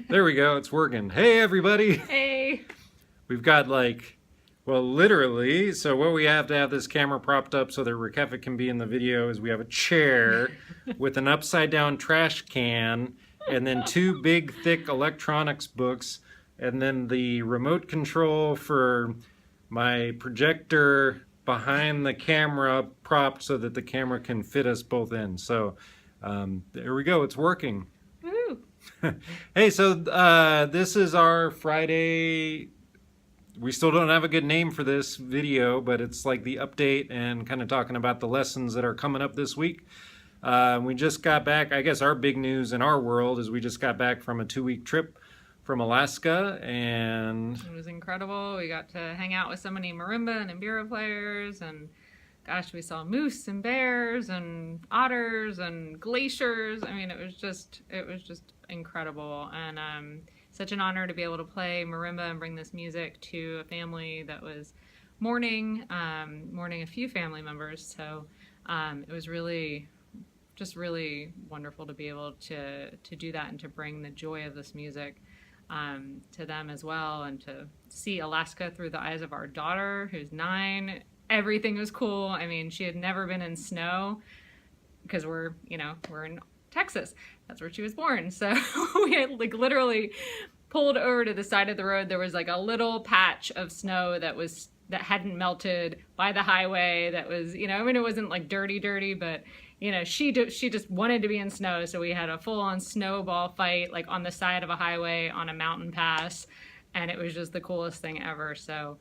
There we go, it's working. Hey everybody! Hey! We've got well, literally, so what we have to have this camera propped up so that Rakefa can be in the video is we have a chair with an upside down trash can and then two big thick electronics books and then the remote control for my projector behind the camera propped so that the camera can fit us both in. So there we go, it's working. Woo! Hey, so this is our Friday. We still don't have a good name for this video, but it's like the update and kind of talking about the lessons that are coming up this week. We just got back. I guess our big news in our world is we just got back from a 2-week trip from Alaska, and It was incredible. We got to hang out with so many marimba and mbira players, and gosh, we saw moose and bears and otters and glaciers. I mean, it was just incredible, and such an honor to be able to play marimba and bring this music to a family that was mourning a few family members. So it was really wonderful to be able to do that and to bring the joy of this music to them as well, and to see Alaska through the eyes of our daughter, who's 9. Everything was cool. I mean, she had never been in snow because we're in Texas. That's where she was born. So we had literally pulled over to the side of the road. There was a little patch of snow that hadn't melted by the highway. That was, I mean, it wasn't dirty, but she just wanted to be in snow. So we had a full-on snowball fight on the side of a highway on a mountain pass, and it was just the coolest thing ever. So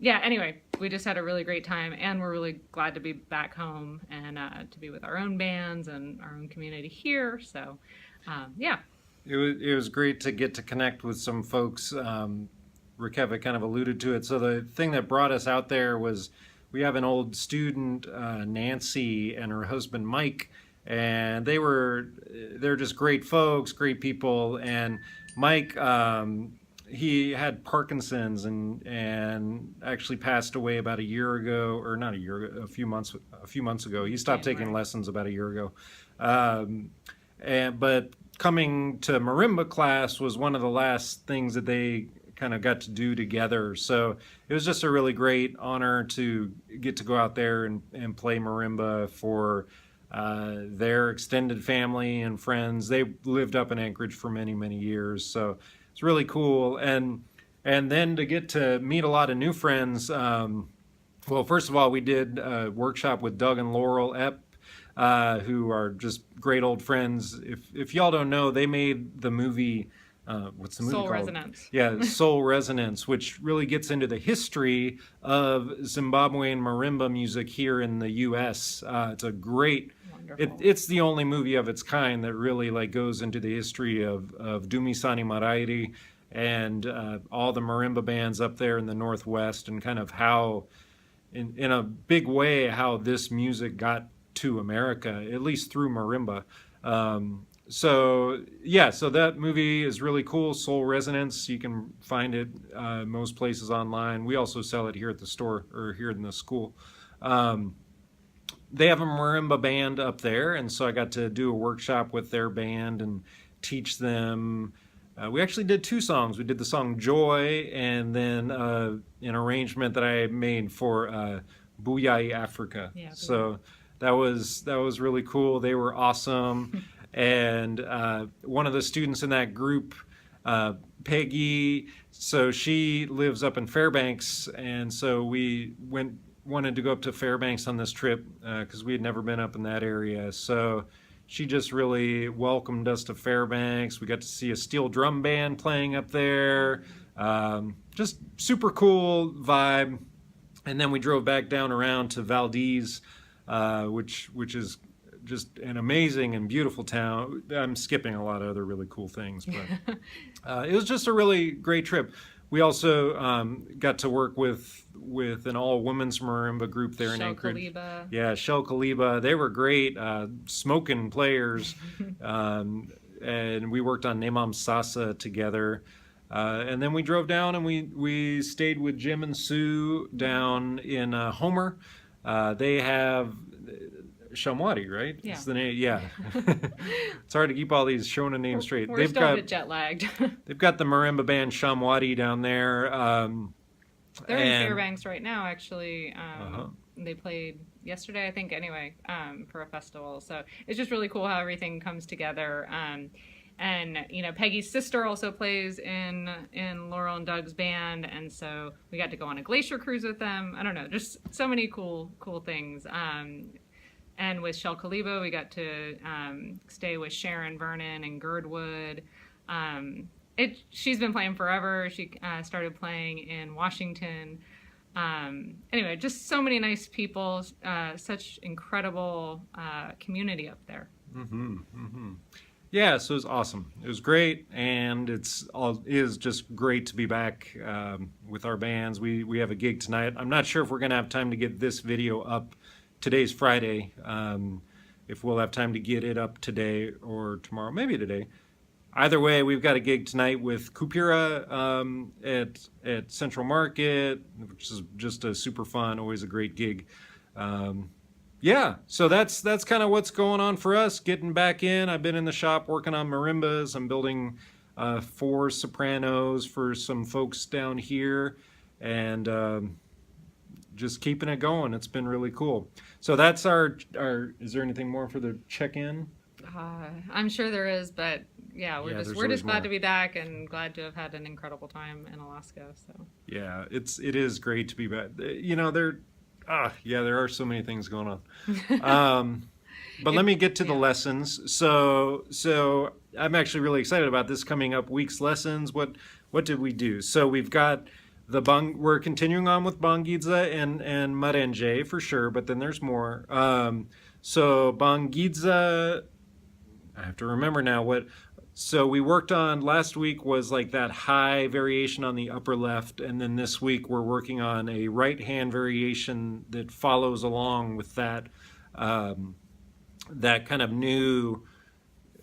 yeah, anyway, we just had a really great time, and we're really glad to be back home and to be with our own bands and our own community here. So yeah. it was great to get to connect with some folks. Rakefa kind of alluded to it. So the thing that brought us out there was we have an old student, Nancy, and her husband Mike, and they're just great folks, great people. And Mike, he had Parkinson's and actually passed away about a year ago, or not a year ago, a few months ago. He stopped taking lessons about a year ago. But coming to marimba class was one of the last things that they kind of got to do together. So it was just a really great honor to get to go out there and play marimba for their extended family and friends. They lived up in Anchorage for many, many years. So it's really cool. And then to get to meet a lot of new friends. Well, first of all, we did a workshop with Doug and Laurel Epp, who are just great old friends. If y'all don't know, they made the movie, what's the movie Soul called? Resonance. Yeah, Soul Resonance, which really gets into the history of Zimbabwean marimba music here in the U.S. It's a great, it's the only movie of its kind that really goes into the history of Dumisani Marairi and all the marimba bands up there in the Northwest, and kind of how, in a big way, how this music got to America, at least through marimba. So yeah, so that movie is really cool. Soul Resonance, you can find it most places online. We also sell it here at the store, or here in the school. They have a marimba band up there, and so I got to do a workshop with their band and teach them. We actually did 2 songs. We did the song Joy, and then an arrangement that I made for Buyai Africa. Yeah, so that was really cool. They were awesome. And one of the students in that group, Peggy, so she lives up in Fairbanks, and so we wanted to go up to Fairbanks on this trip because we had never been up in that area. So she just really welcomed us to Fairbanks. We got to see a steel drum band playing up there. Just super cool vibe. And then we drove back down around to Valdez, which is just an amazing and beautiful town. I'm skipping a lot of other really cool things, but it was just a really great trip. We also got to work with an all-women's marimba group there in Anchorage. Kaliba. Yeah, Shell Kaliba. They were great, smoking players, and we worked on Nemam Sasa together. And then we drove down and we stayed with Jim and Sue down in Homer. They have Shamwati, right? Yeah. It's the name. Yeah. It's hard to keep all these Shona names straight. We're still a bit jet lagged. They've got the marimba band Shamwati down there. They're in and- Fairbanks right now, actually. Uh-huh. They played yesterday, I think, anyway, for a festival. So it's just really cool how everything comes together. And you know, Peggy's sister also plays in Laurel and Doug's band, and so we got to go on a glacier cruise with them. I don't know, just so many cool things. And with Shell Kalibo, we got to stay with Sharon Vernon and Girdwood. She's been playing forever. She started playing in Washington. Anyway, just so many nice people, such incredible community up there. Yeah, so it was awesome. It was great, and it is just great to be back with our bands. We have a gig tonight. I'm not sure if we're going to have time to get this video up. Today's Friday. If we'll have time to get it up today or tomorrow, maybe today. Either way, we've got a gig tonight with Kupira at Central Market, which is just a super fun, always a great gig. Yeah, so that's kind of what's going on for us, getting back in. I've been in the shop working on marimbas. I'm building 4 sopranos for some folks down here, and just keeping it going. It's been really cool. So that's our is there anything more for the check-in? I'm sure there is, but yeah, we're there's just always glad more. to be back and glad to have had an incredible time in Alaska. So Yeah, it is great to be back. You know, there are so many things going on. But let me get to the lessons. So I'm actually really excited about this coming up week's lessons. What did we do? So we've got we're continuing on with Bangidza and Marenge for sure, but then there's more. So Bangidza, I have to remember now what. So we worked on last week was like that high variation on the upper left, and then this week we're working on a right hand variation that follows along with that that kind of new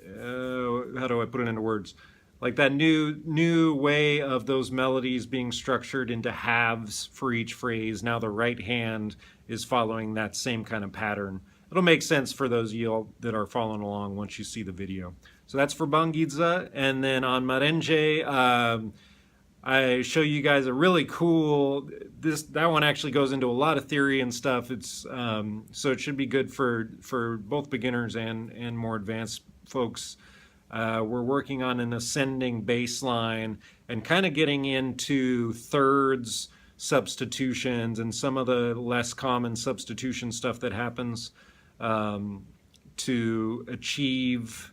how do I put it into words? Like that new way of those melodies being structured into halves for each phrase. Now the right hand is following that same kind of pattern. It'll make sense for those of you that are following along once you see the video. So that's for Bangidza. And then on Marenge, I show you guys a really cool, that one actually goes into a lot of theory and stuff. It's so it should be good for both beginners and more advanced folks. We're working on an ascending bass line and kind of getting into thirds substitutions and some of the less common substitution stuff that happens to achieve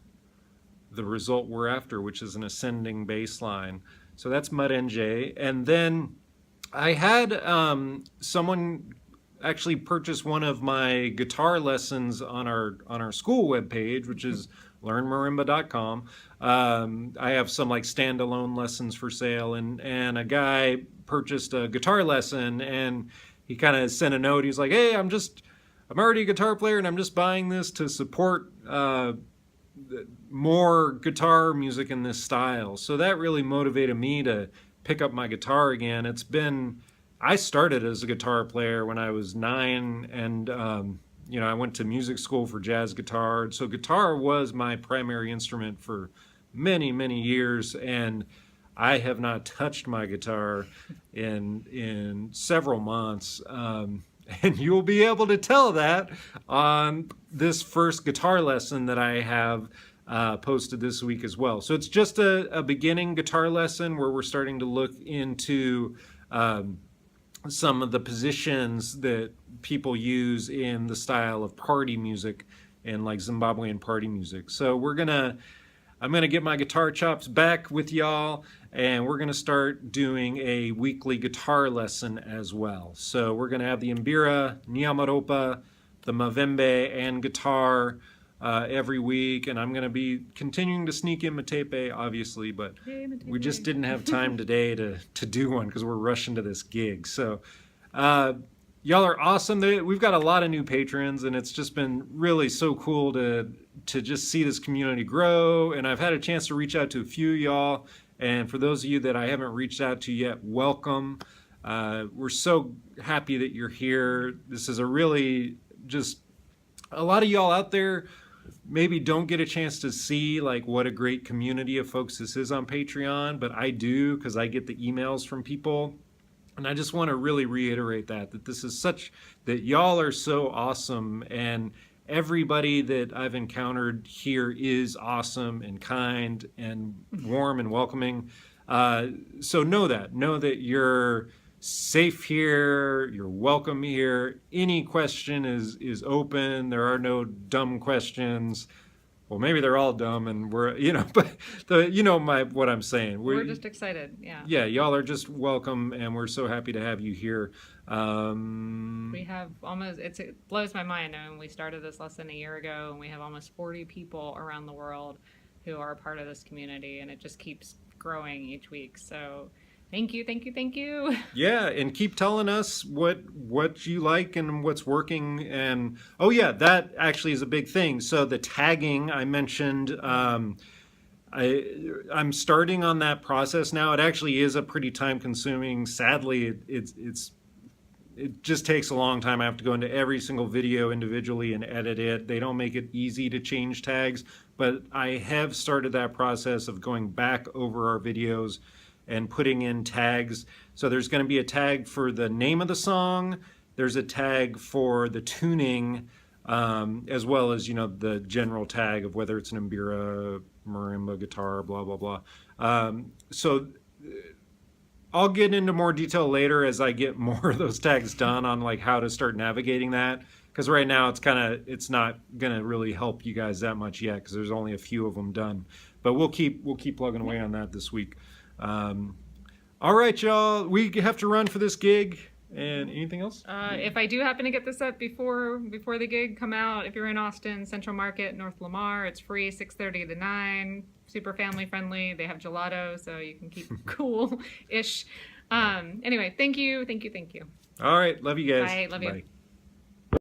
the result we're after, which is an ascending bass line. So that's Marenge. And then I had someone actually purchase one of my guitar lessons on our school webpage, which is learnmarimba.com. I have some like standalone lessons for sale, and a guy purchased a guitar lesson, and he kind of sent a note. He's like, "Hey, I'm already a guitar player, and I'm just buying this to support more guitar music in this style." So that really motivated me to pick up my guitar again. I started as a guitar player when I was 9, and I went to music school for jazz guitar. So guitar was my primary instrument for many, many years, and I have not touched my guitar in several months. And you'll be able to tell that on this first guitar lesson that I have posted this week as well. So it's just a beginning guitar lesson where we're starting to look into some of the positions that people use in the style of party music and like Zimbabwean party music. So I'm gonna get my guitar chops back with y'all, and we're gonna start doing a weekly guitar lesson as well. So we're gonna have the Mbira, Nyamaropa, the Mavembe, and guitar every week, and I'm gonna be continuing to sneak in Matepe, obviously, but we just didn't have time today to do one because we're rushing to this gig. So y'all are awesome. We've got a lot of new patrons, and it's just been really so cool to just see this community grow. And I've had a chance to reach out to a few of y'all, and for those of you that I haven't reached out to yet, welcome. We're so happy that you're here. This is a really just a lot of y'all out there maybe don't get a chance to see like what a great community of folks this is on Patreon, but I do, because I get the emails from people. And I just want to really reiterate that this is that y'all are so awesome, and everybody that I've encountered here is awesome and kind and warm and welcoming. So know that you're safe here, you're welcome here. Any question is open. There are no dumb questions. Well, maybe they're all dumb, and we're, but what I'm saying. We're just excited. Yeah, y'all are just welcome, and we're so happy to have you here. We have it blows my mind. I mean, we started this less than a year ago, and we have almost 40 people around the world who are a part of this community, and it just keeps growing each week. So thank you, thank you, thank you. Yeah, and keep telling us what you like and what's working. And oh yeah, that actually is a big thing. So the tagging I mentioned, I'm starting on that process now. It actually is a pretty time consuming. Sadly, it just takes a long time. I have to go into every single video individually and edit it. They don't make it easy to change tags, but I have started that process of going back over our videos and putting in tags. So there's going to be a tag for the name of the song. There's a tag for the tuning, as well as, the general tag of whether it's an Mbira, marimba, guitar, blah, blah, blah. So I'll get into more detail later as I get more of those tags done on like how to start navigating that. Because right now it's not going to really help you guys that much yet, because there's only a few of them done. But we'll keep plugging away on that this week. All right, y'all, we have to run for this gig. And anything else? If I do happen to get this up before the gig, come out. If you're in Austin, Central Market, North Lamar, it's free, 6:30 to 9. Super family friendly. They have gelato, so you can keep cool-ish. Anyway, thank you. All right, love you guys. Bye, love you. Bye.